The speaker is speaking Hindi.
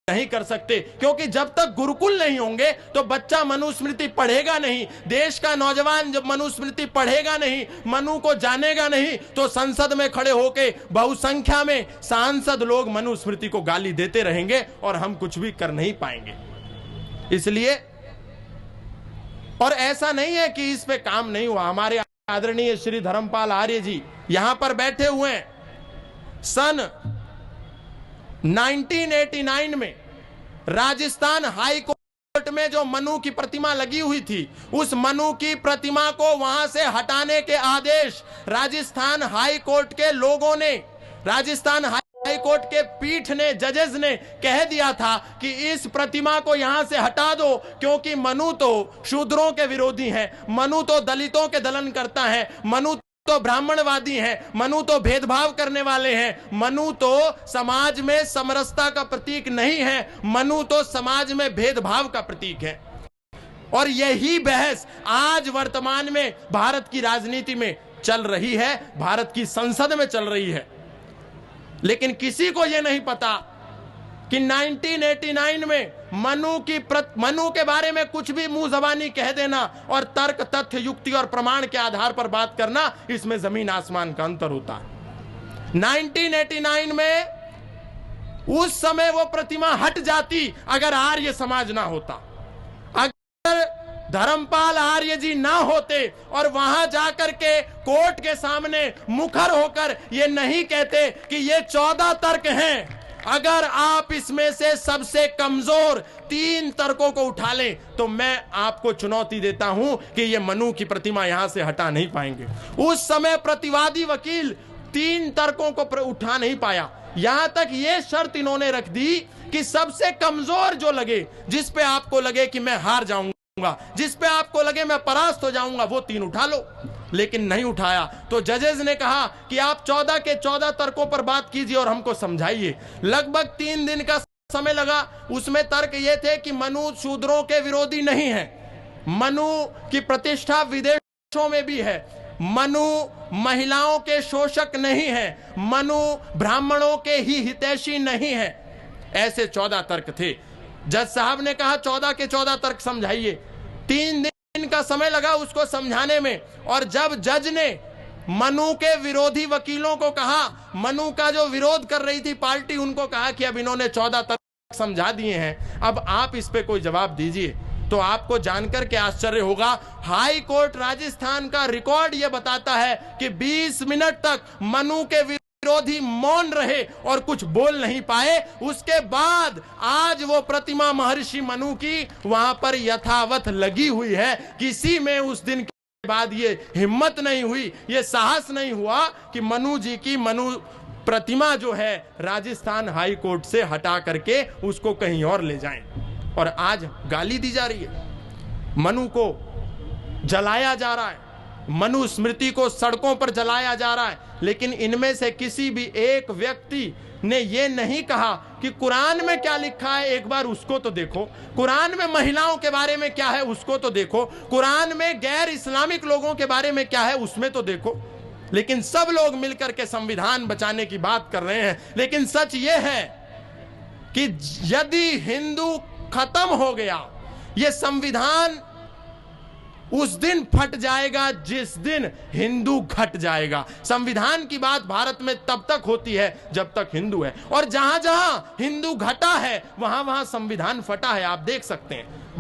नहीं कर सकते, क्योंकि जब तक गुरुकुल नहीं होंगे तो बच्चा मनुस्मृति पढ़ेगा नहीं। देश का नौजवान जब मनुस्मृति पढ़ेगा नहीं, मनु को जानेगा नहीं, तो संसद में खड़े होके बहुसंख्या में सांसद लोग मनुस्मृति को गाली देते रहेंगे और हम कुछ भी कर नहीं पाएंगे। इसलिए, और ऐसा नहीं है कि इस पे काम नहीं हुआ। हमारे आदरणीय श्री धर्मपाल आर्य जी यहां पर बैठे हुए हैं। सन 1989 में राजस्थान हाई कोर्ट में जो मनु की प्रतिमा लगी हुई थी, उस मनु की प्रतिमा को वहां से हटाने के आदेश राजस्थान हाई कोर्ट के लोगों ने, राजस्थान हाई कोर्ट के पीठ ने, जजेस ने कह दिया था कि इस प्रतिमा को यहां से हटा दो, क्योंकि मनु तो शूद्रों के विरोधी है, मनु तो दलितों के दलन करता है, मनु तो ब्राह्मणवादी हैं, मनु तो भेदभाव करने वाले हैं, मनु तो समाज में समरसता का प्रतीक नहीं है, मनु तो समाज में भेदभाव का प्रतीक है। और यही बहस आज वर्तमान में भारत की राजनीति में चल रही है, भारत की संसद में चल रही है। लेकिन किसी को यह नहीं पता कि 1989 में मनु के बारे में कुछ भी मुंह जबानी कह देना और तर्क, तथ्य, युक्ति और प्रमाण के आधार पर बात करना, इसमें जमीन आसमान का अंतर होता है। 1989 में उस समय वो प्रतिमा हट जाती अगर आर्य समाज ना होता, अगर धर्मपाल आर्य जी ना होते और वहां जाकर के कोर्ट के सामने मुखर होकर ये नहीं कहते कि ये 14 तर्क हैं, अगर आप इसमें से सबसे कमजोर 3 तर्कों को उठा लें तो मैं आपको चुनौती देता हूं कि ये मनु की प्रतिमा यहां से हटा नहीं पाएंगे। उस समय प्रतिवादी वकील 3 तर्कों को उठा नहीं पाया। यहां तक ये शर्त इन्होंने रख दी कि सबसे कमजोर जो लगे, जिस पे आपको लगे कि मैं हार जाऊंगा, जिस पे आपको लगे मैं परास्त हो जाऊंगा, वो 3 उठा लो। लेकिन नहीं उठाया। तो जजेस ने कहा कि आप 14 के 14 तर्कों पर बात कीजिए और हमको समझाइए। लगभग 3 दिन का समय लगा। उसमें तर्क ये थे कि मनु शूद्रों के विरोधी नहीं है, मनु की प्रतिष्ठा विदेशों में भी है, मनु महिलाओं के शोषक नहीं है, मनु ब्राह्मणों के ही हितैषी नहीं है। ऐसे 14 तर्क थे। जज साहब ने कहा 14 के 14 तर्क समझाइए। 3 दिन का समय लगा उसको समझाने में। और जब जज ने मनु के विरोधी वकीलों को कहा, मनु का जो विरोध कर रही थी पार्टी, उनको कहा कि अब इन्होंने 14 तर्क समझा दिए हैं, अब आप इस पे कोई जवाब दीजिए, तो आपको जानकर के आश्चर्य होगा, हाई कोर्ट राजस्थान का रिकॉर्ड यह बताता है कि 20 मिनट तक मनु के विरोधी मौन रहे और कुछ बोल नहीं पाए। उसके बाद आज वो प्रतिमा महर्षि मनु की वहां पर यथावत लगी हुई है। किसी में उस दिन के बाद ये हिम्मत नहीं हुई, ये साहस नहीं हुआ कि मनु जी की मनु प्रतिमा जो है राजस्थान हाई कोर्ट से हटा करके उसको कहीं और ले जाएं। और आज गाली दी जा रही है, मनु को जलाया जा रहा है, मनु स्मृति को सड़कों पर जलाया जा रहा है। लेकिन इनमें से किसी भी एक व्यक्ति ने यह नहीं कहा कि कुरान में क्या लिखा है, एक बार उसको तो देखो, कुरान में महिलाओं के बारे में क्या है उसको तो देखो, कुरान में गैर इस्लामिक लोगों के बारे में क्या है उसमें तो देखो। लेकिन सब लोग मिलकर के संविधान बचाने की बात कर रहे हैं। लेकिन सच यह है कि यदि हिंदू खत्म हो गया, यह संविधान उस दिन फट जाएगा जिस दिन हिंदू घट जाएगा। संविधान की बात भारत में तब तक होती है जब तक हिंदू है, और जहां जहां हिंदू घटा है वहां वहां संविधान फटा है। आप देख सकते हैं।